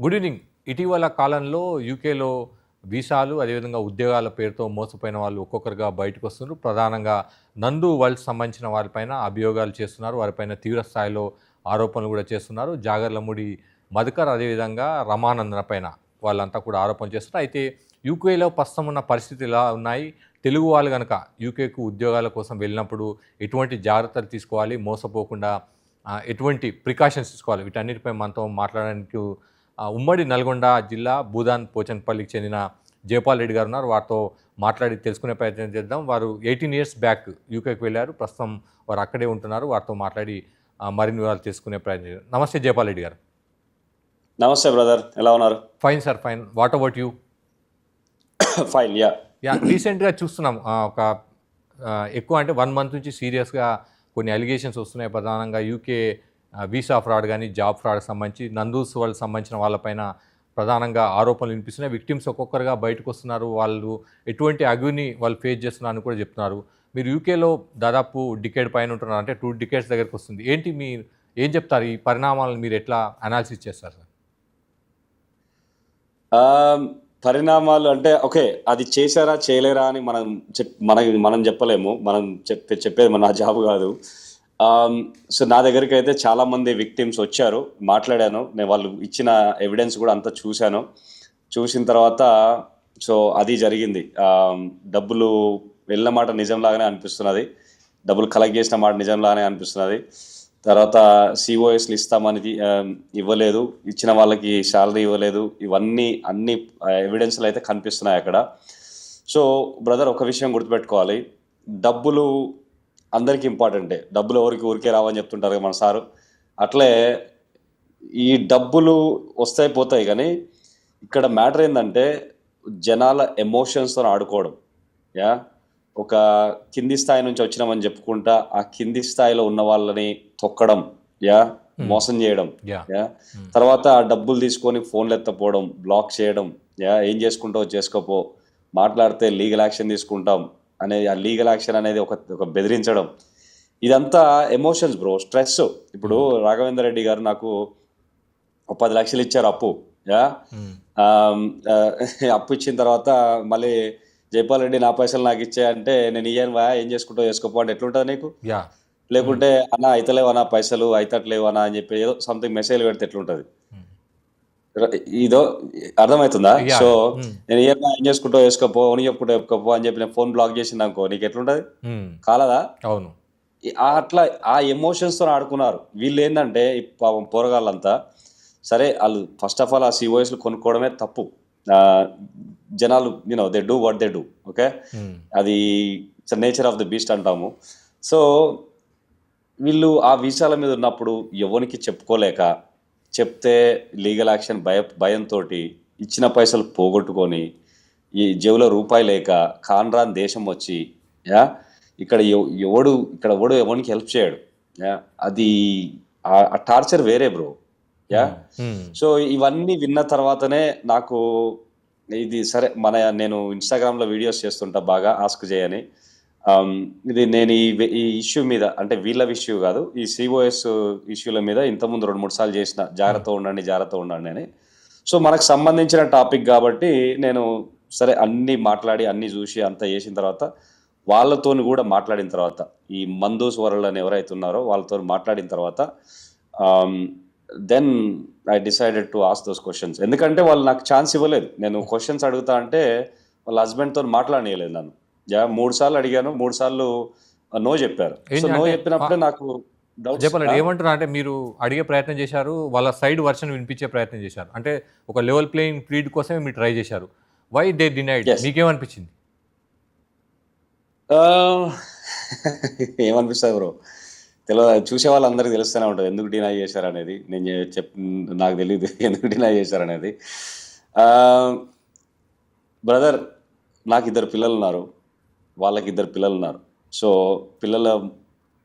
Good evening. ఇటీవల కాలంలో యూకేలో వీసాలు, అదేవిధంగా ఉద్యోగాల పేరుతో మోసపోయిన వాళ్ళు ఒక్కొక్కరుగా బయటకొస్తున్నారు. ప్రధానంగా నందు వరల్డ్‌కి సంబంధించిన వారిపైన అభియోగాలు చేస్తున్నారు. వారిపైన తీవ్ర స్థాయిలో ఆరోపణలు కూడా చేస్తున్నారు. జాగర్లమూడి మధుకర్, అదేవిధంగా రమానందన పైన వాళ్ళంతా కూడా ఆరోపణలు చేస్తున్నారు. అయితే యూకేలో ప్రస్తుతం ఉన్న పరిస్థితులు ఎలా ఉన్నాయి? తెలుగు వాళ్ళు గనక యూకేకు ఉద్యోగాల కోసం వెళ్ళినప్పుడు ఎటువంటి జాగ్రత్తలు తీసుకోవాలి? మోసపోకుండా ఎటువంటి ప్రికాషన్స్ తీసుకోవాలి? వీటన్నిటిపై మనతో మాట్లాడడానికి ఉమ్మడి నల్గొండ జిల్లా భూదాన్ పోచన్పల్లికి చెందిన జయపాల్ రెడ్డి గారు ఉన్నారు. వారితో మాట్లాడి తెలుసుకునే ప్రయత్నం చేద్దాం. వారు 18 ఇయర్స్ బ్యాక్ యూకేకి వెళ్ళారు. ప్రస్తుతం వారు అక్కడే ఉంటున్నారు. వారితో మాట్లాడి మరిన్ని వివరాలు తెలుసుకునే ప్రయత్నం చేద్దాం. నమస్తే జయపాల్ రెడ్డి గారు. నమస్తే బ్రదర్, ఎలా ఉన్నారు? Fine sir, fine. What about you? Fine. రీసెంట్గా చూస్తున్నాం ఒక ఎక్కువ అంటే 1 మంత్ నుంచి సీరియస్గా కొన్ని అలిగేషన్స్ వస్తున్నాయి. ప్రధానంగా యూకే వీసా ఫ్రాడ్ కానీ జాబ్ ఫ్రాడ్కి సంబంధించి నందూస్ వాళ్ళకి సంబంధించిన వాళ్ళపైన ప్రధానంగా ఆరోపణలు వినిపిస్తున్నాయి. విక్టిమ్స్ ఒక్కొక్కరుగా బయటకు వస్తున్నారు. వాళ్ళు ఎటువంటి అగ్ని వాళ్ళు ఫేస్ చేస్తున్నారని కూడా చెప్తున్నారు. మీరు యూకేలో దాదాపు డికేడ్ పైన ఉంటున్నారు, అంటే 2 డికేడ్స్ దగ్గరికి వస్తుంది. ఏంటి మీరు ఏం చెప్తారు? ఈ పరిణామాలను మీరు ఎట్లా అనాలిసిస్ చేస్తారు సార్? పరిణామాలు అంటే ఓకే, అది చేశారా చేయలేరా అని మనం చెప్పలేము. మనం చెప్పేది మన జాబ్ కాదు. సో నా దగ్గరికి అయితే చాలామంది విక్టిమ్స్ వచ్చారు, మాట్లాడాను. నేను వాళ్ళు ఇచ్చిన ఎవిడెన్స్ కూడా అంతా చూశాను. చూసిన తర్వాత సో అది జరిగింది. డబ్బులు వెళ్ళిన మాట నిజంలాగానే అనిపిస్తున్నది, డబ్బులు కలెక్ట్ చేసిన మాట నిజంలాగానే అనిపిస్తున్నది. తర్వాత సిఓఎస్లు ఇస్తామని ఇవ్వలేదు, ఇచ్చిన వాళ్ళకి శాలరీ ఇవ్వలేదు. అన్ని ఎవిడెన్స్లు అయితే కనిపిస్తున్నాయి అక్కడ. సో బ్రదర్, ఒక విషయం గుర్తుపెట్టుకోవాలి, డబ్బులు అందరికీ ఇంపార్టెంటే. డబ్బులు ఎవరికి ఊరికే రావని చెప్తుంటారు కదా మన సారు. అట్లే ఈ డబ్బులు వస్తాయి పోతాయి, కానీ ఇక్కడ మ్యాటర్ ఏంటంటే జనాల ఎమోషన్స్తో ఆడుకోవడం. ఒక కింది స్థాయి నుంచి వచ్చినామని చెప్పుకుంటా ఆ కింది స్థాయిలో ఉన్న వాళ్ళని తొక్కడం, మోసం చేయడం, తర్వాత ఆ డబ్బులు తీసుకొని ఫోన్లు ఎత్తపోవడం, బ్లాక్ చేయడం, ఏం చేసుకుంటావు చేసుకోపో, మాట్లాడితే లీగల్ యాక్షన్ తీసుకుంటాం అనేది, ఆ లీగల్ యాక్షన్ అనేది ఒక బెదిరించడం. ఇదంతా ఎమోషన్స్ బ్రో, స్ట్రెస్. ఇప్పుడు రాఘవేంద్ర రెడ్డి గారు నాకు 10 లక్షలు ఇచ్చారు అప్పు. అప్పు ఇచ్చిన తర్వాత మళ్ళీ జైపాల్ రెడ్డి నా పైసలు నాకు ఇచ్చాయంటే నేను ఇయ్యాను, ఏం చేసుకుంటావు చేసుకోపో అంటే ఎట్లుంటుంది నీకు? లేకుంటే అన్న అయితలేవనా పైసలు, అయితట్లేవనా అని చెప్పి ఏదో సంథింగ్ మెసేజ్ పెడితే ఎట్లుంటుంది? ఇదో అర్థమవుతుందా? సో నేను ఏం చేసుకుంటా వేసుకోపో, ఓని చెప్పుకుంటా చెప్పుకోపో అని చెప్పి నేను ఫోన్ బ్లాక్ చేసింది అనుకో, నీకు ఎట్లుంటది? కాలదా? అవును. అట్లా ఆ ఎమోషన్స్ తో ఆడుకున్నారు వీళ్ళు. ఏంటంటే పాపం పోరగాళ్ళంతా సరే, వాళ్ళు ఫస్ట్ ఆఫ్ ఆల్ ఆ సిఓఎస్లు కొనుక్కోవడమే తప్పు. జనాలు they do what they do. Okay, అది it's nature of the beast అంటాము. సో వీళ్ళు ఆ వీసాల మీద ఉన్నప్పుడు ఎవరికి చెప్పుకోలేక, చెప్తే లీగల్ యాక్షన్ భయంతో ఇచ్చిన పైసలు పోగొట్టుకొని, ఈ జేబులో రూపాయి లేక కాన్రాన్ దేశం వచ్చి ఇక్కడ ఎవడు ఎవరికి హెల్ప్ చేయడు. అది ఆ టార్చర్ వేరే బ్రో. సో ఇవన్నీ విన్న తర్వాతనే నాకు ఇది సరే, నేను ఇన్స్టాగ్రామ్లో వీడియోస్ చేస్తుంటా బాగా, ఆస్క్ చేయని. ఇది నేను ఈ ఇష్యూ మీద, అంటే వీళ్ళ ఇష్యూ కాదు, ఈ సిఓఎస్ ఇష్యూల మీద ఇంతకుముందు 2-3 సార్లు చేసిన, జాగ్రత్త ఉండండి అని. సో మనకు సంబంధించిన టాపిక్ కాబట్టి నేను సరే అన్నీ మాట్లాడి అన్నీ చూసి అంతా చేసిన తర్వాత వాళ్ళతో కూడా మాట్లాడిన తర్వాత, ఈ మందూస్ వరల్డ్ అని ఎవరైతే ఉన్నారో వాళ్ళతో మాట్లాడిన తర్వాత then I decided to ask those questions. ఎందుకంటే వాళ్ళు నాకు ఛాన్స్ ఇవ్వలేదు. నేను క్వశ్చన్స్ అడుగుతా అంటే వాళ్ళ హస్బెండ్తో మాట్లాడలేదు నన్ను. 3 సార్లు అడిగాను, 3 సార్లు నో చెప్పారు. సో నో చెప్పినప్పుడే నాకు చెప్పాలండి. ఏమంటున్నా అంటే మీరు అడిగే ప్రయత్నం చేశారు, వాళ్ళ సైడ్ వర్షన్ వినిపించే ప్రయత్నం చేశారు, అంటే ఒక లెవెల్ ప్లేయింగ్ ఫీల్డ్ కోసమే మీరు ట్రై చేశారు. Why they denied? మీకేమనిపించింది? ఏమనిపిస్తుంది బ్రో, తెలియదు. చూసే వాళ్ళందరికీ తెలుస్తూనే ఉంటుంది ఎందుకు డినై చేశారనేది. నాకు తెలియదు ఎందుకు డినై చేశారనేది. బ్రదర్, నాకు 2 పిల్లలు ఉన్నారు, వాళ్ళకి 2 పిల్లలు ఉన్నారు. సో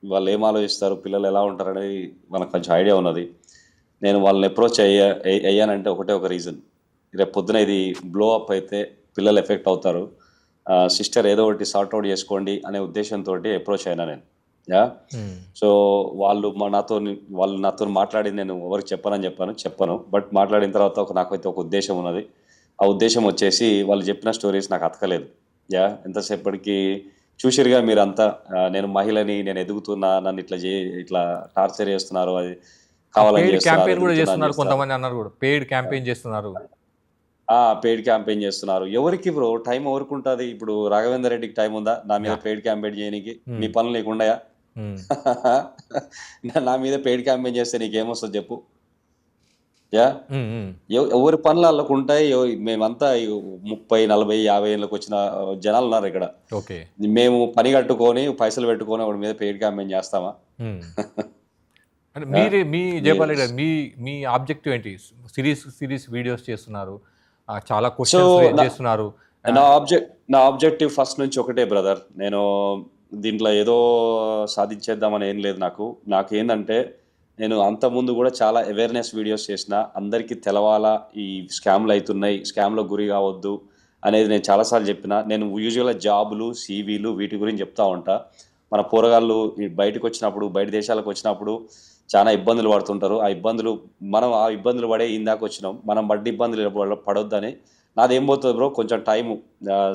వాళ్ళు ఏం ఆలోచిస్తారు, పిల్లలు ఎలా ఉంటారు అనేది మనకు కొంచెం ఐడియా ఉన్నది. నేను వాళ్ళని అప్రోచ్ అయ్యానంటే ఒక రీజన్, రేపు పొద్దున ఇది బ్లో అప్ అయితే పిల్లలు ఎఫెక్ట్ అవుతారు, సిస్టర్ ఏదో ఒకటి సార్ట్అవుట్ చేసుకోండి అనే ఉద్దేశంతో అప్రోచ్ అయినా నేను. యా. ఉమ్, సో వాళ్ళు నాతో మాట్లాడింది నేను ఎవరికి చెప్పను. బట్ మాట్లాడిన తర్వాత నాకైతే ఒక ఉద్దేశం ఉన్నది. ఆ ఉద్దేశం వచ్చేసి వాళ్ళు చెప్పిన స్టోరీస్ నాకు అతకలేదు. యా, ఎంతసేపటికి చూసిరుగా మీరంతా, నేను మహిళని, నేను ఎదుగుతున్నా, నన్ను ఇట్లా టార్చర్ చేస్తున్నారు, అది కావాలని పెయిడ్ చేస్తున్నారు, క్యాంపెయిన్ కూడా ఎదుగుతున్నా అని చేస్తున్నారు చేస్తున్నారు. కొంతమంది అన్నారు కూడా, పెయిడ్ క్యాంపెయిన్ చేస్తున్నారు. పెయిడ్ క్యాంపెయిన్ చేస్తున్నారు. ఎవరికి బ్రో టైం ఎవరికి ఉంటుంది? ఇప్పుడు రాఘవేందర్ రెడ్డికి టైం ఉందా నా మీద యా. పెయిడ్ క్యాంపెయిన్ చేయడానికి? మీ ఉమ్, పనులు నీకున్నాయా? ఉమ్, నా మీద పెయిడ్ క్యాంపెయిన్ చేస్తే నీకేమొస్తుంది చెప్పు? యా. ఉమ్, ఉమ్. ఎవరి పనులు వాళ్ళకు ఉంటాయి. మేమంతా 30, 40, 50 ఏళ్ళకి వచ్చిన జనాలు ఉన్నారు ఇక్కడ. ఓకే. మేము పని కట్టుకొని పైసలు పెట్టుకొని వాడి మీద పెయిడ్ క్యాంపెయిన్ చేస్తామా? ఉమ్. అంటే యా. మీ జయపాల్ రెడ్డి గారు, మీ ఆబ్జెక్టివ్ ఏంటి? సిరీస్ వీడియోస్ చేస్తున్నారు, చాలా సో క్వశ్చన్స్ రేజ్ చేస్తున్నారు. ఆ, నా ఆబ్జెక్టివ్ ఫస్ట్ నుంచి ఒకటే బ్రదర్. నేను దీంట్లో ఏదో సాధించేద్దామని ఏం లేదు. నాకేందంటే, నేను అంతకుముందు కూడా చాలా అవేర్నెస్ వీడియోస్ చేసిన, అందరికీ తెలవాలా ఈ స్కామ్లు అవుతున్నాయి, స్కామ్లో గురి కావద్దు అనేది నేను చాలాసార్లు చెప్పిన. నేను యూజువల్గా జాబులు, సీవీలు వీటి గురించి చెప్తా ఉంటా. మన పోరగాళ్ళు ఈ బయటకు వచ్చినప్పుడు, బయట దేశాలకు వచ్చినప్పుడు చాలా ఇబ్బందులు పడుతుంటారు. మనం ఆ ఇబ్బందులు పడే ఇందాక వచ్చినాం, మనం బడ్డ ఇబ్బందులు పడొద్దని. నాదేం పోతుంది బ్రో, కొంచెం టైము.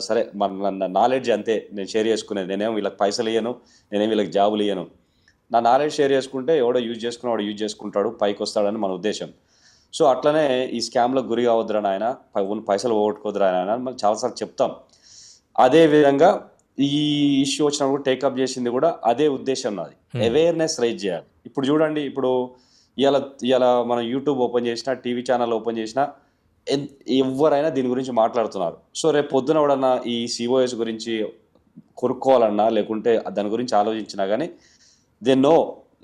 సరే, మన నాలెడ్జ్ అంతే నేను షేర్ చేసుకునేది. నేనేం వీళ్ళకి పైసలు ఇయ్యను, నేనేం వీళ్ళకి జాబులు ఇయ్యను. నా నాలెడ్జ్ షేర్ చేసుకుంటే ఎవడో వాడు యూజ్ చేసుకుంటాడు, పైకి వస్తాడని మన ఉద్దేశం. సో అట్లనే ఈ స్కామ్లకు గురి కావద్దురా నాయన, పైసలు పోగొట్టుకోద్దురా నాయన అని మనం చాలాసార్లు చెప్తాం. అదే విధంగా ఈ ఇష్యూ వచ్చినప్పుడు టేకప్ చేసింది కూడా అదే ఉద్దేశం నాది. అవేర్నెస్ రైజ్ చేయాలి. ఇప్పుడు చూడండి, ఇప్పుడు ఇవాళ మనం యూట్యూబ్ ఓపెన్ చేసినా, టీవీ ఛానల్ ఓపెన్ చేసినా ఎవరైనా దీని గురించి మాట్లాడుతున్నారు. సో రేపు పొద్దున ఎవడన్నా ఈ సిఓఎస్ గురించి కొనుక్కోవాలన్నా, లేకుంటే దాని గురించి ఆలోచించినా కానీ they know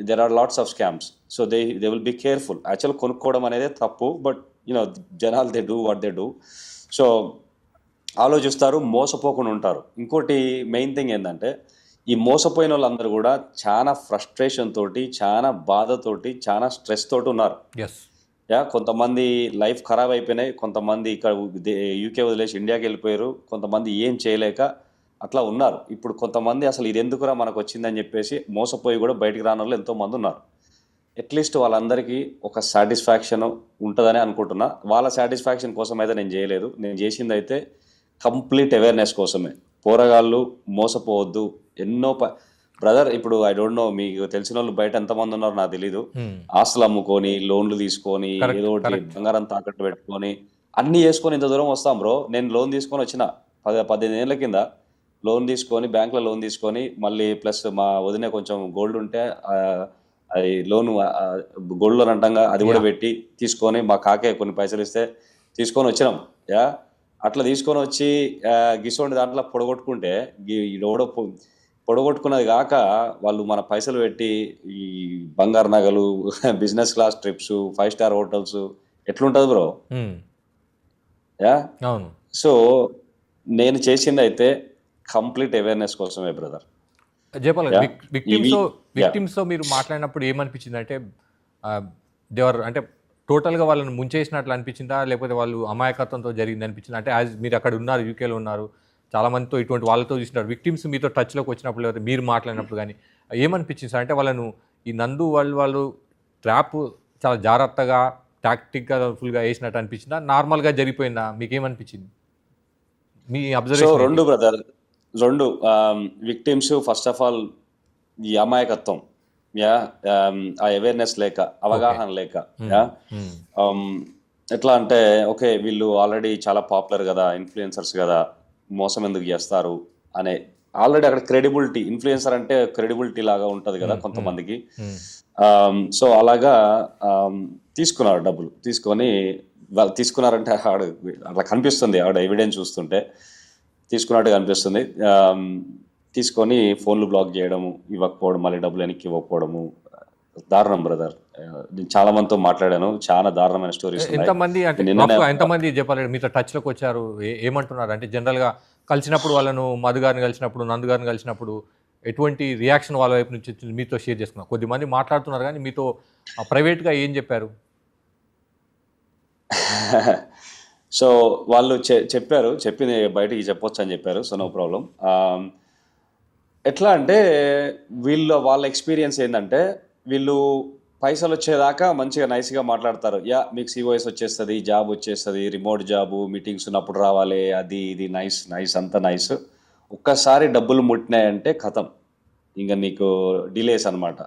there are lots of scams. So they will be careful. Actual కొనుక్కోవడం అనేది తప్పు, బట్ జనాలు they do what they do. So ఆలోచిస్తారు, మోసపోకుండా ఉంటారు. ఇంకోటి మెయిన్ థింగ్ ఏంటంటే, ఈ మోసపోయిన వాళ్ళందరూ కూడా చాలా ఫ్రస్ట్రేషన్ తోటి, చాలా బాధతోటి, చాలా స్ట్రెస్ తోటి ఉన్నారు. ఎస్. యా, కొంతమంది లైఫ్ ఖరాబ్ అయిపోయినాయి, కొంతమంది ఇక్కడ యూకే వదిలేసి ఇండియాకి వెళ్ళిపోయారు, కొంతమంది ఏం చేయలేక అట్లా ఉన్నారు. ఇప్పుడు కొంతమంది అసలు ఇది ఎందుకురా మనకు వచ్చిందని చెప్పేసి మోసపోయి కూడా బయటికి రాని వాళ్ళు ఎంతోమంది ఉన్నారు. అట్లీస్ట్ వాళ్ళందరికీ ఒక సాటిస్ఫాక్షన్ ఉంటుందని అనుకుంటున్నా. వాళ్ళ సాటిస్ఫాక్షన్ కోసం అయితే నేను చేయలేదు. నేను చేసింది అయితే కంప్లీట్ అవేర్నెస్ కోసమే. పోరగాళ్ళు మోసపోవద్దు. ఎన్నో బ్రదర్, ఇప్పుడు ఐ డోంట్ నో, మీకు తెలిసిన వాళ్ళు బయట ఎంతమంది ఉన్నారో నాకు తెలీదు. ఆస్తులు అమ్ముకొని, లోన్లు తీసుకొని, ఏదో ఒకటి బంగారం తాకట్టు పెట్టుకొని అన్ని చేసుకొని ఇంత దూరం వస్తాం బ్రో. నేను లోన్ తీసుకొని వచ్చిన 18 ఏళ్ళ కింద లోన్ తీసుకొని, బ్యాంకులో లోన్ తీసుకొని, మళ్ళీ ప్లస్ మా వదిన కొంచెం గోల్డ్ ఉంటే అది గోల్డ్ లోన్ అంటాగా, అది కూడా పెట్టి తీసుకొని, మా కాకే కొన్ని పైసలు ఇస్తే తీసుకొని వచ్చినాం. యా, అట్లా తీసుకొని వచ్చి గిసోండి దాంట్లో పొడగొట్టుకుంటే, ఎవడో పొడగొట్టుకున్నది కాక వాళ్ళు మన పైసలు పెట్టి ఈ బంగారు నగలు, business class trips, 5 star hotels, ఎట్లుంటుంది బ్రో? యా. అవును. సో నేను చేసింది అయితే కంప్లీట్ అవేర్నెస్ కోసమే బ్రదర్. జయపాల్, యా. విక్టిమ్స్తో మీరు మాట్లాడినప్పుడు ఏమనిపించింది అంటే, దేవర్ అంటే టోటల్గా వాళ్ళని ముంచేసినట్లు అనిపించిందా, లేకపోతే వాళ్ళు అమాయకత్వంతో జరిగింది అనిపించింది? అంటే యాజ్ మీరు అక్కడ ఉన్నారు, యూకేలో ఉన్నారు, చాలామందితో ఇటువంటి వాళ్ళతో చూసినారు. విక్టిమ్స్ మీతో టచ్లోకి వచ్చినప్పుడు, లేకపోతే మీరు మాట్లాడినప్పుడు కానీ ఏమనిపించింది సార్? అంటే వాళ్ళను ఈ నందు వాళ్ళు ట్రాప్ చాలా జాగ్రత్తగా, టాక్టిక్గా, ఫుల్గా వేసినట్టు అనిపించిందా, నార్మల్గా జరిగిపోయిందా? మీకేమనిపించింది? మీ సో అబ్జర్వేషన్? రెండు బ్రదర్, రెండు విక్టిమ్స్ ఫస్ట్ ఆఫ్ ఆల్ ఈ అమాయకత్వం, యా, ఆ అవేర్నెస్ లేక, అవగాహన లేక. యా, ఎట్లా అంటే, ఓకే వీళ్ళు ఆల్రెడీ చాలా పాపులర్ కదా, ఇన్ఫ్లుయెన్సర్స్ కదా, మోసం ఎందుకు చేస్తారు అనే ఆల్రెడీ అక్కడ క్రెడిబిలిటీ, ఇన్ఫ్లుయెన్సర్ అంటే క్రెడిబిలిటీ లాగా ఉంటుంది కదా కొంతమందికి. సో అలాగా తీసుకున్నారు డబ్బులు. వాళ్ళు తీసుకున్నారంటే అట్లా కనిపిస్తుంది, ఆవిడ ఎవిడెన్స్ చూస్తుంటే తీసుకున్నట్టు కనిపిస్తుంది. తీసుకొని ఫోన్లు బ్లాక్ చేయడము, ఇవ్వకపోవడం, మళ్ళీ డబ్బులు వెనక్కి ఇవ్వకపోవడము. దారుణం బ్రదర్. నేను చాలా మందితో మాట్లాడాను, చాలా దారుణమైన స్టోరీస్. ఎంతమంది చెప్పాలి మీతో టచ్లోకి వచ్చారు, ఏమంటున్నారు? అంటే జనరల్గా కలిసినప్పుడు, వాళ్ళను మధు గారిని కలిసినప్పుడు, నందు గారిని కలిసినప్పుడు ఎటువంటి రియాక్షన్ వాళ్ళ వైపు నుంచి వచ్చింది మీతో షేర్ చేసుకున్నారు? కొద్దిమంది మాట్లాడుతున్నారు, కానీ మీతో ప్రైవేట్గా ఏం చెప్పారు? సో వాళ్ళు చెప్పింది బయటికి చెప్పొచ్చు అని చెప్పారు. So no problem. ఎట్లా అంటే వాళ్ళ ఎక్స్పీరియన్స్ ఏంటంటే వీళ్ళు పైసలు వచ్చేదాకా మంచిగా నైస్గా మాట్లాడతారు. యా మీకు సిఓఎస్ వచ్చేస్తుంది, జాబ్ వచ్చేస్తుంది, రిమోట్ జాబు, మీటింగ్స్ ఉన్నప్పుడు రావాలి, అది ఇది నైస్ నైస్ అంతా నైస్. ఒక్కసారి డబ్బులు ముట్టినాయంటే కథం, ఇంకా నీకు డిలేస్ అనమాట.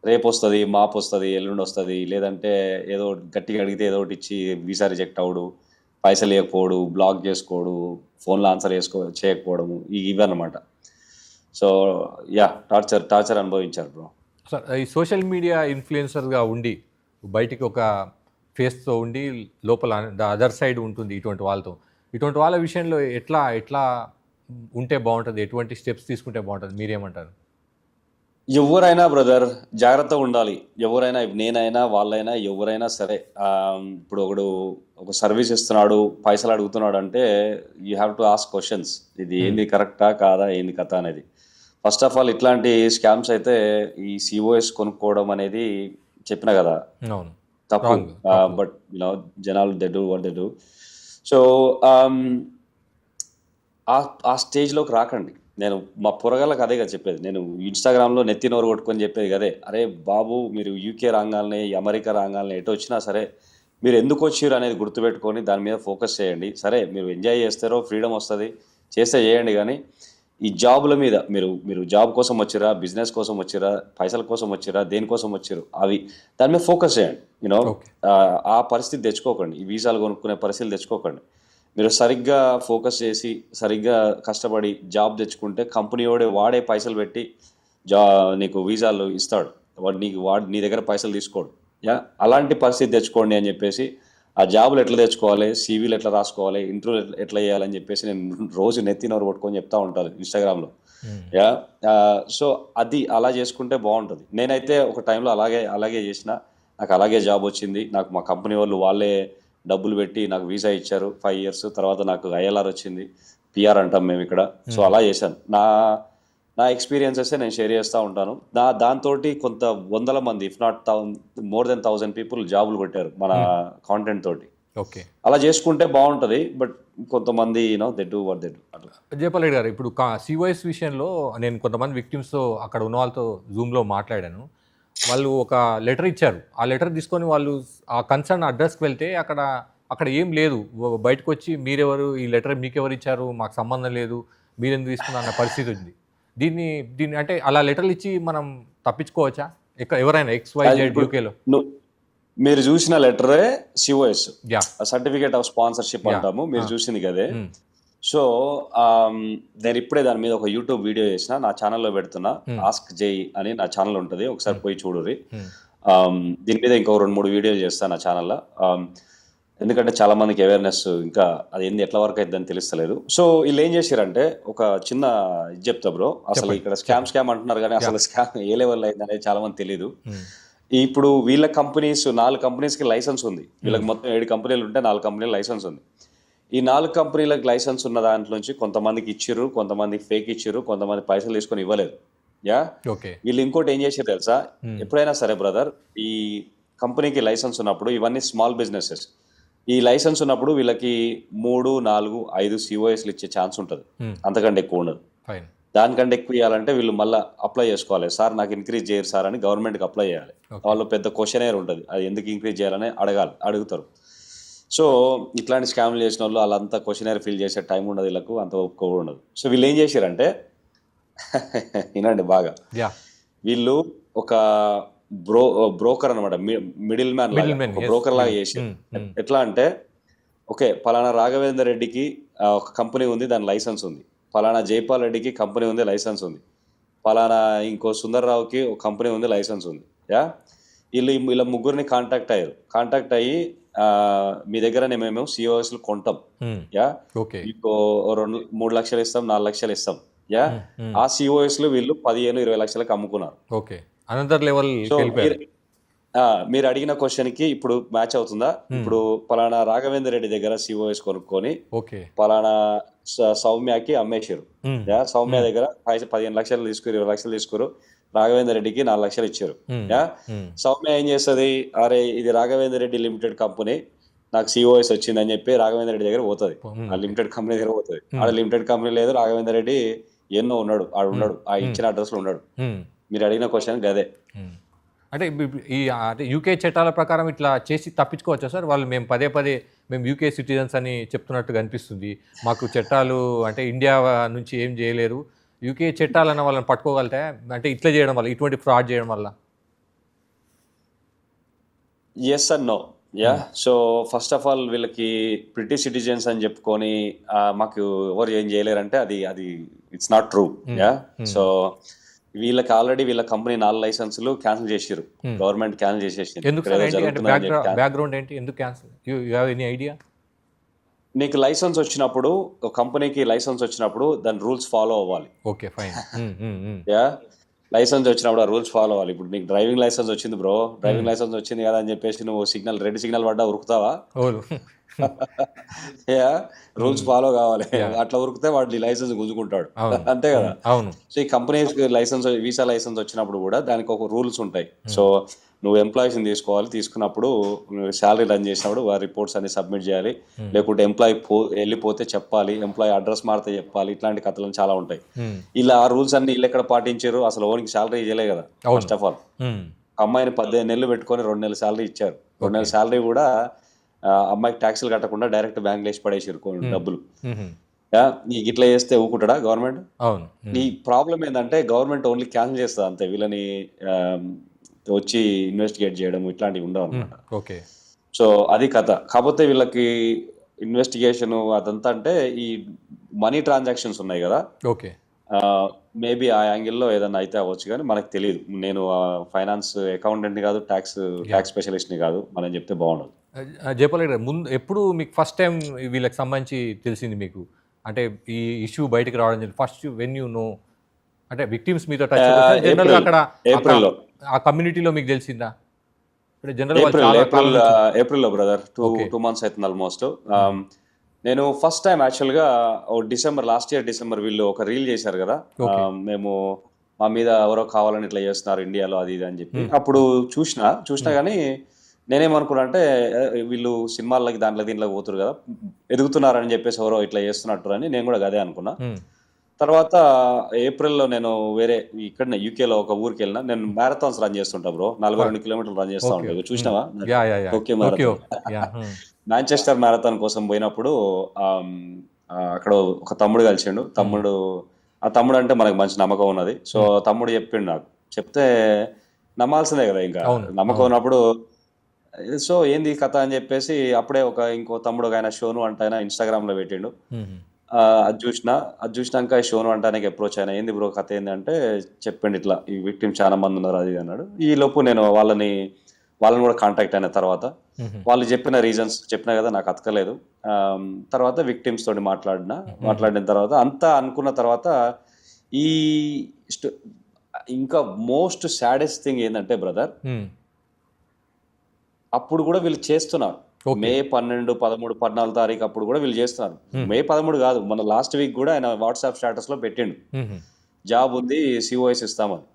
రేపు వస్తుంది, మాపు వస్తుంది, ఎల్లుండి వస్తుంది, లేదంటే ఏదో గట్టిగా అడిగితే ఏదో ఒకటి ఇచ్చి వీసా రిజెక్ట్ అవడు, పైసలు ఇవ్వకపోవడు, బ్లాక్ చేసుకోడు, ఫోన్లో ఆన్సర్ చేయకపోవడము, ఇవన్నమాట. సో యా టార్చర్ అనుభవించారు బ్రో. సార్ ఈ సోషల్ మీడియా ఇన్ఫ్లుయెన్సర్గా ఉండి బయటికి ఒక ఫేస్తో ఉండి లోపల ద అదర్ సైడ్ ఉంటుంది ఇటువంటి వాళ్ళతో, ఇటువంటి వాళ్ళ విషయంలో ఎట్లా ఎట్లా ఉంటే బాగుంటుంది, ఎటువంటి స్టెప్స్ తీసుకుంటే బాగుంటుంది, మీరేమంటారు? ఎవరైనా బ్రదర్ జాగ్రత్తగా ఉండాలి. ఎవరైనా నేనైనా వాళ్ళైనా ఎవరైనా సరే. ఇప్పుడు ఒక సర్వీస్ ఇస్తున్నాడు, పైసలు అడుగుతున్నాడు అంటే you have to ask questions. ఇది ఏంది కరెక్టా కాదా, ఏంది కథ అనేది. ఫస్ట్ ఆఫ్ ఆల్ ఇట్లాంటి స్కామ్స్ అయితే ఈ సిఓఎస్ కొనుక్కోవడం అనేది చెప్పిన కదా అవును, తప్పు. బట్ జనాలు they do what they do. So ఆ స్టేజ్లోకి రాకండి. నేను మా పొరగాళ్ళకి అదే కదా చెప్పేది. నేను ఇన్స్టాగ్రామ్లో నెత్తి నోరు కొట్టుకొని చెప్పేది కదే, అరే బాబు మీరు యూకే రాగాలని, అమెరికా రాగాలని, ఎటు వచ్చినా సరే మీరు ఎందుకు వచ్చారు అనేది గుర్తుపెట్టుకొని దాని మీద ఫోకస్ చేయండి. సరే మీరు ఎంజాయ్ చేస్తారో, ఫ్రీడమ్ వస్తుంది, చేస్తే చేయండి. కానీ ఈ జాబుల మీద మీరు జాబ్ కోసం వచ్చిరా, బిజినెస్ కోసం వచ్చిరా, పైసల కోసం వచ్చిరా, దేనికోసం వచ్చారు, అవి దాని మీద ఫోకస్ చేయండి. ఆ పరిస్థితి తెచ్చుకోకండి, ఈ వీసాలు కొనుక్కునే పరిస్థితులు తెచ్చుకోకండి. మీరు సరిగ్గా ఫోకస్ చేసి సరిగ్గా కష్టపడి జాబ్ తెచ్చుకుంటే కంపెనీ వాడే పైసలు పెట్టి నీకు వీసాలు ఇస్తాడు. వాడు నీ దగ్గర పైసలు తీసుకోడు. అలాంటి పరిస్థితి తెచ్చుకోండి అని చెప్పేసి, ఆ జాబులు ఎట్లా తెచ్చుకోవాలి, సీవీలు ఎట్లా రాసుకోవాలి, ఇంటర్వ్యూ ఎట్లా చేయాలని చెప్పేసి నేను రోజు నెత్తినోరు కొట్టుకొని చెప్తా ఉంటాను ఇన్స్టాగ్రామ్లో. సో అది అలా చేసుకుంటే బాగుంటుంది. నేనైతే ఒక టైంలో అలాగే చేసిన, నాకు అలాగే జాబ్ వచ్చింది. నాకు మా కంపెనీ వాళ్ళే డబ్బులు పెట్టి నాకు వీసా ఇచ్చారు 5 years. తర్వాత నాకు ఐఎల్ఆర్ వచ్చింది, పిఆర్ అంటాం మేము ఇక్కడ. సో అలా చేశాను. నా ఎక్స్పీరియన్సెస్ నేను షేర్ చేస్తూ ఉంటాను. దాంతో కొంత వందల మంది, if not more than 1000 people జాబులు కొట్టారు మన కాంటెంట్ తోటి. ఓకే, అలా చేసుకుంటే బాగుంటుంది. బట్ కొంతమంది they do what they do. అట్లా జయపాల్ రెడ్డి గారు, ఇప్పుడు సిఓఎస్ విషయంలో నేను కొంతమంది విక్టిమ్స్తో అక్కడ ఉన్న వాళ్ళతో జూమ్లో మాట్లాడాను. వాళ్ళు ఒక లెటర్ ఇచ్చారు. ఆ లెటర్ తీసుకొని వాళ్ళు ఆ కన్సర్న్ అడ్రస్కి వెళ్తే అక్కడ ఏం లేదు. బయటకు వచ్చి మీరెవరు, ఈ లెటర్ మీకెవరు ఇచ్చారు, మాకు సంబంధం లేదు, మీరెందుకు తీసుకున్నా అన్న పరిస్థితి ఉంది. దీన్ని అంటే అలా లెటర్లు ఇచ్చి మనం తప్పించుకోవచ్చా? ఎవరైనా XYZ యూకేలో? మీరు చూసిన లెటరే సిఓఎస్, సర్టిఫికేట్ ఆఫ్ స్పాన్సర్షిప్ అంటాము. మీరు చూసింది కదే. సో నేను ఇప్పుడే దాని మీద ఒక యూట్యూబ్ వీడియో చేసిన, నా ఛానల్లో పెడుతున్నా. ఆస్క్ జై అని నా ఛానల్ ఉంటుంది, ఒకసారి పోయి చూడుర్రి. దీని మీద ఇంకో 2-3 వీడియోలు చేస్తాను నా ఛానల్లో. ఎందుకంటే చాలా మందికి అవేర్నెస్ ఇంకా అది ఏంది ఎట్లా వరకు అయిద్దని తెలుస్తలేదు. సో వీళ్ళు ఏం చేశారంటే, ఒక చిన్న ఇది చెప్తా బ్రో. అసలు ఇక్కడ స్కామ్ అంటున్నారు కానీ అసలు స్కామ్ ఏ లెవెల్ అయింది అనేది చాలా మంది తెలియదు. ఇప్పుడు వీళ్ళ కంపెనీస్ 4 కంపెనీస్కి లైసెన్స్ ఉంది. వీళ్ళకి మొత్తం 7 కంపెనీలు ఉంటే 4 కంపెనీలు లైసెన్స్ ఉంది. ఈ 4 కంపెనీలకు లైసెన్స్ ఉన్న దాంట్లో నుంచి కొంతమందికి ఇచ్చిర్రు, కొంతమందికి ఫేక్ ఇచ్చిర్రు, కొంతమంది పైసలు తీసుకొని ఇవ్వలేదు. వీళ్ళు ఇంకోటి ఏం చేశారు తెలుసా? ఎప్పుడైనా సరే బ్రదర్, ఈ కంపెనీకి లైసెన్స్ ఉన్నప్పుడు, ఇవన్నీ స్మాల్ బిజినెసెస్, ఈ లైసెన్స్ ఉన్నప్పుడు వీళ్ళకి 3, 4, 5 సిఓఎస్లు ఇచ్చే ఛాన్స్ ఉంటుంది. అంతకంటే ఎక్కువ ఉండదు. దానికంటే ఎక్కువ ఇవ్వాలంటే వీళ్ళు మళ్ళీ అప్లై చేసుకోవాలి. సార్ నాకు ఇంక్రీజ్ చేయరు సార్ అని గవర్నమెంట్కి అప్లై చేయాలి. వాళ్ళు పెద్ద క్వశ్చనేర్ ఉంటుంది, అది ఎందుకు ఇంక్రీజ్ చేయాలని అడుగుతారు. సో ఇట్లాంటి స్కామ్లు చేసిన వాళ్ళు వాళ్ళంతా క్వశ్చనర్ ఫిల్ చేసే టైం ఉండదు, వీళ్ళకు అంత ఒప్పుకో ఉండదు. సో వీళ్ళు ఏం చేశారంటే వినండి బాగా, వీళ్ళు ఒక బ్రోకర్ అనమాట, మిడిల్ మ్యాన్ బ్రోకర్ లాగా చేశారు. ఎట్లా అంటే, ఓకే పలానా రాఘవేందర్ రెడ్డికి ఒక కంపెనీ ఉంది, దాని లైసెన్స్ ఉంది. పలానా జైపాల్ రెడ్డికి కంపెనీ ఉంది, లైసెన్స్ ఉంది. పలానా ఇంకో సుందర్రావుకి ఒక కంపెనీ ఉంది, లైసెన్స్ ఉంది. వీళ్ళ ముగ్గురిని కాంటాక్ట్ అయ్యి మీ దగ్గర మేము సిఓఎస్లు కొంటాం, ఇంకో 2-3 లక్షలు ఇస్తాం, 4 లక్షలు ఇస్తాం. ఆ సిఓఎస్లు వీళ్ళు 15-20 లక్షలకు అమ్ముకున్నారు. మీరు అడిగిన క్వశ్చన్ కి ఇప్పుడు మ్యాచ్ అవుతుందా? ఇప్పుడు పలానా రాఘవేందర్ రెడ్డి దగ్గర సిఓఎస్ కొనుక్కొని పలానా సౌమ్యకి అమ్మేశారు. సౌమ్య దగ్గర 15 లక్షలు తీసుకురు, 20 లక్షలు తీసుకురు, రాఘవేందర్ రెడ్డికి 4 లక్షలు ఇచ్చారు. సౌమ్య ఏం చేస్తుంది, అరే ఇది రాఘవేందర్ రెడ్డి లిమిటెడ్ కంపెనీ, నాకు సిఓఎస్ వచ్చిందని చెప్పి రాఘవేందర్ రెడ్డి దగ్గర పోతుంది. ఆ లిమిటెడ్ కంపెనీ దగ్గర పోతుంది. ఆడ లిమిటెడ్ కంపెనీ లేదు, రాఘవేందర్ రెడ్డి ఎన్నో ఉన్నాడు, ఆడు ఉన్నాడు, ఆ ఇచ్చిన అడ్రస్లో ఉన్నాడు. మీరు అడిగిన క్వశ్చన్ గదే. అంటే అంటే యూకే చట్టాల ప్రకారం ఇట్లా చేసి తప్పించుకోవచ్చా సార్? వాళ్ళు మేము పదే పదే మేము యూకే సిటిజన్స్ అని చెప్తున్నట్టుగా అనిపిస్తుంది. మాకు చట్టాలు అంటే ఇండియా నుంచి ఏం చేయలేరు, యూకే చట్టాలన్న వాళ్ళని పట్టుకోగలుగుతాయా? అంటే ఇట్లా చేయడం వల్ల, ఇటువంటి ఫ్రాడ్ చేయడం వల్ల? Yes and no. Ya, so first of all వీళ్ళకి బ్రిటిష్ సిటిజన్స్ అని చెప్పుకొని మాకు ఎవరు ఏం చేయలేరంటే అది అది it's not true. Ya, so వీళ్ళకి ఆల్రెడీ వీళ్ళ కంపెనీ 4 లైసెన్సులు క్యాన్సిల్ చేసిరు, గవర్నమెంట్ క్యాన్సిల్ చేసేసింది. ఎందుకు ఇక్కడ సార్? ఏదో ఏంటి అంటే జరుగుతుందని చెప్పి బ్యాక్గ్రౌండ్ ఏంటి? ఎందుకు cancel? You have any idea? నీకు లైసెన్స్ వచ్చినప్పుడు, ఒక కంపెనీకి లైసెన్స్ వచ్చినప్పుడు దాని రూల్స్ ఫాలో అవ్వాలి. Okay, fine. యా, లైసెన్స్ వచ్చినప్పుడు ఆ రూల్స్ ఫాలో అవ్వాలి. ఇప్పుడు నీకు డ్రైవింగ్ లైసెన్స్ వచ్చింది బ్రో, డ్రైవింగ్ లైసెన్స్ వచ్చింది కదా అని చెప్పేసి నువ్వు సిగ్నల్, రెడ్ సిగ్నల్ పడ్డా ఉరుకుతావా? యా, రూల్స్ ఫాలో కావాలి. అట్లా ఉరికితే వాడు లైసెన్స్ గుంజుకుంటాడు, అంతే కదా. అవును. సో ఈ కంపెనీస్ లైసెన్స్, వీసా లైసెన్స్ వచ్చినప్పుడు కూడా దానికి ఒక రూల్స్ ఉంటాయి. సో నువ్వు ఎంప్లాయీస్ని తీసుకోవాలి, తీసుకున్నప్పుడు నువ్వు శాలరీ రన్ చేసినప్పుడు వారి రిపోర్ట్స్ అన్ని సబ్మిట్ చేయాలి, లేకుంటే ఎంప్లాయీ వెళ్ళిపోతే చెప్పాలి, ఎంప్లాయీ అడ్రస్ మారితే చెప్పాలి, ఇట్లాంటి కథలు చాలా ఉంటాయి. ఇలా ఆ రూల్స్ అన్ని వీళ్ళు ఎక్కడ పాటించారు? అసలు ఓనికి శాలరీ ఇవ్వలే కదా. ఫస్ట్ ఆఫ్ ఆల్ అమ్మాయిని 18 నెలలు పెట్టుకొని 2 నెలల శాలరీ ఇచ్చారు. 2 నెలల శాలరీ కూడా అమ్మాయికి ట్యాక్సులు కట్టకుండా డైరెక్ట్ బ్యాంక్ వేసి పడేసారు డబ్బులు. నీకు ఇట్లా చేస్తే ఊకుంటాడా గవర్నమెంట్? అవును. ఈ ప్రాబ్లం ఏంటంటే గవర్నమెంట్ ఓన్లీ క్యాన్సిల్ చేస్తుంది అంతే, వీళ్ళని వచ్చి ఇన్వెస్టిగేట్ చేయడం ఇట్లాంటివి ఉండవు అనమాట. ఓకే, సో అది కథ. కాకపోతే వీళ్ళకి ఇన్వెస్టిగేషన్ అదంతా అంటే ఈ మనీ ట్రాన్సాక్షన్స్ ఉన్నాయి కదా, ఓకే, మేబీ ఆ యాంగిల్లో ఏదన్నా అయితే అవ్వచ్చు, కానీ మనకు తెలియదు. నేను ఫైనాన్స్ అకౌంటెంట్ని కాదు, ట్యాక్స్ స్పెషలిస్ట్ని కాదు, మనం చెప్తే బాగుండదు. జయపాల్ రెడ్డి, ముందు ఎప్పుడు మీకు ఫస్ట్ టైం వీళ్ళకి సంబంధించి తెలిసింది మీకు? అంటే ఈ ఇష్యూ బయటకు రావడం జరిగింది ఫస్ట్ వెన్ యూ నో, అంటే విక్టిమ్స్ మీతో టచ్ జనరల్గా అక్కడ ఏప్రిల్లో ఆ కమ్యూనిటీలో మీకు తెలిసిందా? ఏప్రిల్లో బ్రదర్, 2 months అవుతుంది ఆల్మోస్ట్. నేను ఫస్ట్ టైం యాక్చువల్గా లాస్ట్ ఇయర్ డిసెంబర్ వీళ్ళు ఒక రీల్ చేశారు కదా, మేము మా మీద ఎవరో కావాలని ఇట్లా చేస్తున్నారు ఇండియాలో అది ఇది అని చెప్పి. అప్పుడు చూసినా కానీ నేనేమనుకున్నా అంటే వీళ్ళు సినిమాలకి దీంట్లోకి పోతున్నారు కదా, ఎదుగుతున్నారని చెప్పేసి ఎవరో ఇట్లా చేస్తున్నట్టు అని నేను కూడా అదే అనుకున్నా. తర్వాత ఏప్రిల్లో నేను వేరే ఇక్కడనే యూకేలో ఒక ఊరికి వెళ్ళినా. నేను మ్యారథాన్స్ రన్ చేస్తుంటా బ్రో, 42 కిలోమీటర్లు రన్ చేస్తా ఉంటాను. చూసినావా? ఓకే, మాంచెస్టర్ మ్యారథాన్ కోసం పోయినప్పుడు అక్కడ ఒక తమ్ముడు కలిసిండు. ఆ తమ్ముడు అంటే మనకు మంచి నమ్మకం ఉన్నది. సో తమ్ముడు చెప్పిండు నాకు, చెప్తే నమ్మాల్సిందే కదా, ఇంకా నమ్మకం ఉన్నప్పుడు. సో ఏంది కథ అని చెప్పేసి అప్పుడే ఇంకో తమ్ముడు ఆయన షోను అంటే ఆయన ఇన్స్టాగ్రామ్లో పెట్టిండు. అది చూసినాక షోను అంటానికి అప్రోచ్ అయినా, ఏంది బ్రో కథ ఏంది అంటే చెప్పిండు, ఇట్లా ఈ విక్టిమ్ చాలా మంది ఉన్నారు అది అన్నాడు. ఈ లోపు నేను వాళ్ళని కూడా కాంటాక్ట్ అయిన తర్వాత వాళ్ళు చెప్పిన రీజన్స్ చెప్పినా కదా, నాకు అతకలేదు. తర్వాత విక్టిమ్స్ తోటి మాట్లాడిన తర్వాత అంతా అనుకున్న తర్వాత ఈ ఇంకా మోస్ట్ సాడెస్ట్ థింగ్ ఏంటంటే బ్రదర్, అప్పుడు కూడా వీళ్ళు చేస్తున్నారు. మే 12, 13, 14 తారీఖు అప్పుడు కూడా వీళ్ళు చేస్తున్నారు. మే 13 కాదు, మన లాస్ట్ వీక్ కూడా ఆయన వాట్సాప్ స్టేటస్ లో పెట్టిండు, జాబ్ ఉంది, సిఓఎస్ ఇస్తామని.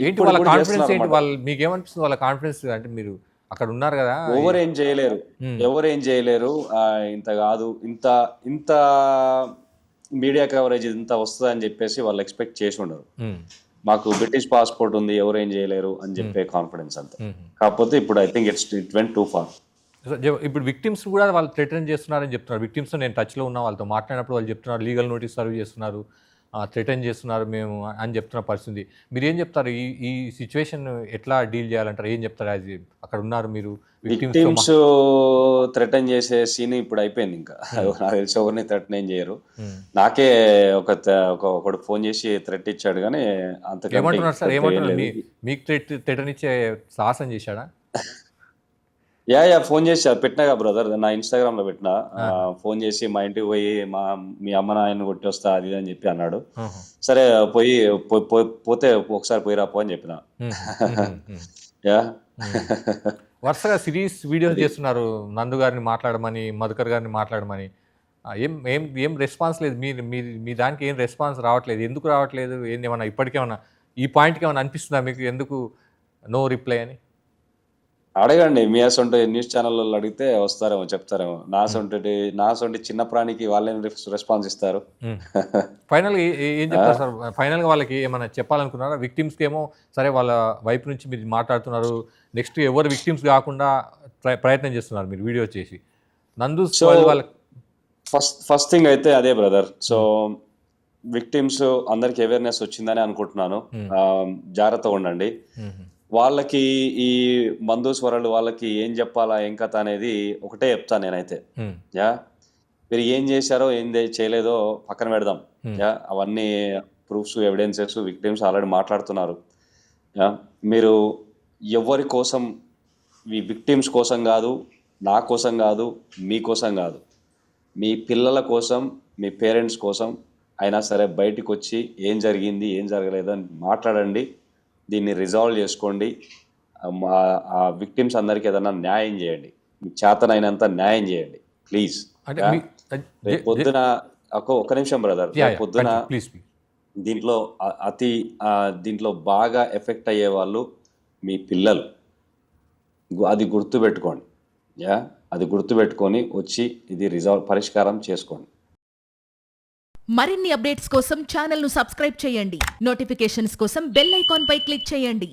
ఏంటి వాళ్ళ కాన్ఫిడెన్స్? ఏంటి వాళ్ళు, మీకు ఏమనిపిస్తుంది వాళ్ళ కాన్ఫిడెన్స్? అంటే మీరు అక్కడ ఉన్నారు కదా, ఎవరేం చేయలేరు, ఇంత కాదు, ఇంత మీడియా కవరేజ్ ఇంత వస్తుంది అని చెప్పేసి వాళ్ళు ఎక్స్పెక్ట్ చేసి ఉండరు. మాకు బ్రిటిష్ పాస్పోర్ట్ ఉంది, ఎవరేం చేయలేరు అని చెప్పే కాన్ఫిడెన్స్ అంతే. కాకపోతే ఇప్పుడు I think it went too far. ఇప్పుడు విక్టిమ్స్ కూడా వాళ్ళు థ్రెటన్ చేస్తున్నారని చెప్తున్నారు. విక్టిమ్స్ నేను టచ్లో ఉన్న వాళ్ళతో మాట్లాడినప్పుడు వాళ్ళు చెప్తున్నారు లీగల్ నోటీస్ సర్వ్ చేస్తున్నారు, థ్రెటన్ చేస్తున్నారు మేము అని చెప్తున్న పరిస్థితి. మీరు ఏం చెప్తారు? ఈ సిచ్యువేషన్ ఎట్లా డీల్ చేయాలంటారు? ఏం చెప్తారు? యాజ్ అక్కడ ఉన్నారు మీరు. విక్టిమ్స్ థ్రెటన్ చేసే సీన్ ఇప్పుడు అయిపోయింది. ఇంకా నాకు తెలిసి ఎవరిని థ్రెటన్ ఏం చేయరు. నాకే ఒకడు ఫోన్ చేసి థ్రెట్ ఇచ్చాడు, కానీ అంతకంటే ఏమంటున్నారు సార్? ఏమంటున్నారు? మీకు థ్రెటన్ ఇచ్చే సాహసం చేశాడా? యా ఫోన్ చేసి పెట్టినాగా బ్రదర్, నా ఇన్స్టాగ్రామ్ లో పెట్టినా. ఫోన్ చేసి మా ఇంటికి పోయి మీ అమ్మ నాయన కొట్టి వస్తా అది అని చెప్పి అన్నాడు. సరే పోతే ఒకసారి పోయి రాపో అని చెప్పిన. యా, వరుసగా సిరీస్ వీడియోస్ చేస్తున్నారు, నందు గారిని మాట్లాడమని, మధుకర్ గారిని మాట్లాడమని. ఏం రెస్పాన్స్ లేదు. మీ దానికి ఏం రెస్పాన్స్ రావట్లేదు. ఎందుకు రావట్లేదు? ఏంది ఏమన్నా ఇప్పటికేమన్నా ఈ పాయింట్కి ఏమన్నా అనిపిస్తుందా మీకు? ఎందుకు నో రిప్లై అని? అడగండి మీ అసొంటి న్యూస్ ఛానల్లో అడిగితే వస్తారేమో చెప్తారేమో. నా సొంటి చిన్న ప్రాణికి వాళ్ళేం రెస్పాన్స్ ఇస్తారు. ఫైనల్‌గా ఏం చెప్తారు సార్? ఫైనల్‌గా వాళ్ళకి ఏమన్నా చెప్పాలనుకున్నారా? విక్టిమ్స్‌కి ఏమో సరే వాళ్ళ వైపు నుంచి మీరు మాట్లాడుతున్నారు. నెక్స్ట్ ఎవరు విక్టిమ్స్ కాకుండా ప్రయత్నం చేస్తున్నారు మీరు వీడియో చేసి. నందూస్ సో వాళ్ళకి ఫస్ట్ థింగ్ అయితే అదే బ్రదర్. సో విక్టిమ్స్ అందరికి అవేర్నెస్ వచ్చిందని అనుకుంటున్నాను. జాగ్రత్తగా ఉండండి. వాళ్ళకి ఈ మందూస్వరలు వాళ్ళకి ఏం చెప్పాలా ఏం కథ అనేది ఒకటే చెప్తాను నేనైతే. యా మీరు ఏం చేశారో ఏం చేయలేదో పక్కన పెడదాం. యా అవన్నీ ప్రూఫ్స్ ఎవిడెన్సెస్ విక్టిమ్స్ ఆల్రెడీ మాట్లాడుతున్నారు. యా మీరు ఎవరి కోసం ఈ విక్టిమ్స్ కోసం కాదు, నా కోసం కాదు, మీకోసం కాదు, మీ పిల్లల కోసం, మీ పేరెంట్స్ కోసం అయినా సరే బయటికి వచ్చి ఏం జరిగింది ఏం జరగలేదు అని మాట్లాడండి. దీన్ని రిజాల్వ్ చేసుకోండి. ఆ విక్టిమ్స్ అందరికీ ఏదైనా న్యాయం చేయండి. మీకు చేతనైనంత న్యాయం చేయండి ప్లీజ్. అంటే రేపు పొద్దున ఒక్క నిమిషం బ్రదర్. రేపు పొద్దున ప్లీజ్ దీంట్లో దీంట్లో బాగా ఎఫెక్ట్ అయ్యే వాళ్ళు మీ పిల్లలు. అది గుర్తుపెట్టుకోండి. యా అది గుర్తుపెట్టుకొని వచ్చి ఇది పరిష్కారం చేసుకోండి. మరిన్ని అప్డేట్స్ కోసం ఛానల్ను సబ్స్క్రైబ్ చేయండి. నోటిఫికేషన్స్ కోసం బెల్ ఐకాన్ పై క్లిక్ చేయండి.